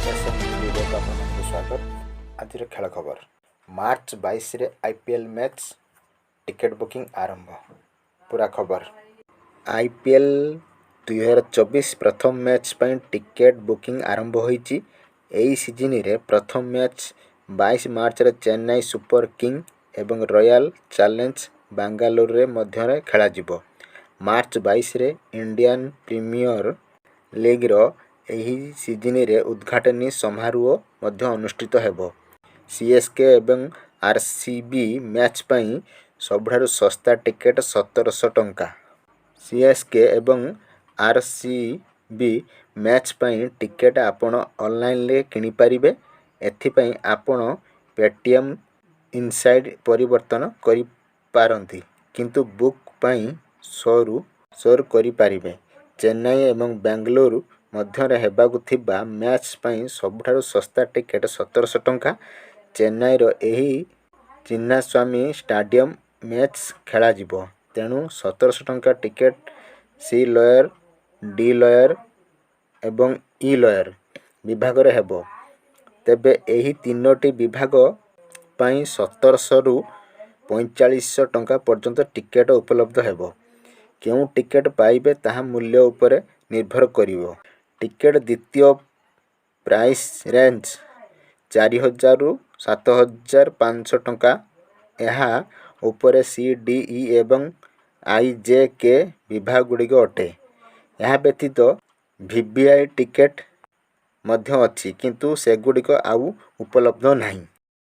Video आपको स्वागत। आज खेल खबर मार्च 22 रे आईपीएल मैच टिकेट बुकिंग आरंभ। पूरा खबर आईपीएल 2024 प्रथम मैच पर टिकेट बुकिंग आरंभ होईची। एई सीजन रे प्रथम मैच 22 मार्च रे चेन्नई सुपर किंग एवं रॉयल चैलेंज बेंगलुरु रे मध्य खेला जिवो। मार्च 22 रे इंडियन प्रीमियर लीग रो एही सीजन रे उद्घाटनी समारोह मध्य अनुष्ठित हेबो। सीएसके एवं आरसीबी मैच पई सबठारु सस्ता टिकेट 1700 टंका। सीएसके एवं आरसीबी मैच पई टिकेट आपण ऑनलाइन ले किनि परिबे। एथि पई आपण पेटीएम इनसाइड परिवर्तन करि पारंती, किंतु बुक पई 100 करि पारिबे। चेन्नई एवं बेंगलुरु मध्य हेबाकु थिबा मैच पई सबठारु सस्ता टिकेट 1700 टंका। चेन्नई रो एही चिन्नास्वामी स्टेडियम मैच खेला जिवो, तेणु 1700 टंका टिकेट सी लयर, डी लयर एवं ई लयर विभाग रे हेबो। तेबे एही तीनोटी विभाग पई 1700 रु 4500 टंका पर्यंत टिकेट उपलब्ध हेबो। केउ टिकेट पाइबे ताहा मूल्य उपरे निर्भर करिवो। टिकेट द्वितीय प्राइस रेंज 4000 रु 7500 टंका। यह उपरे सी डी ई एवं आई जे के विभाग गुड़िक अटे। यह व्यतीत वीवीआई टिकेट मध्य अछि, किंतु सेगुड़िक आउ उपलब्ध नाही।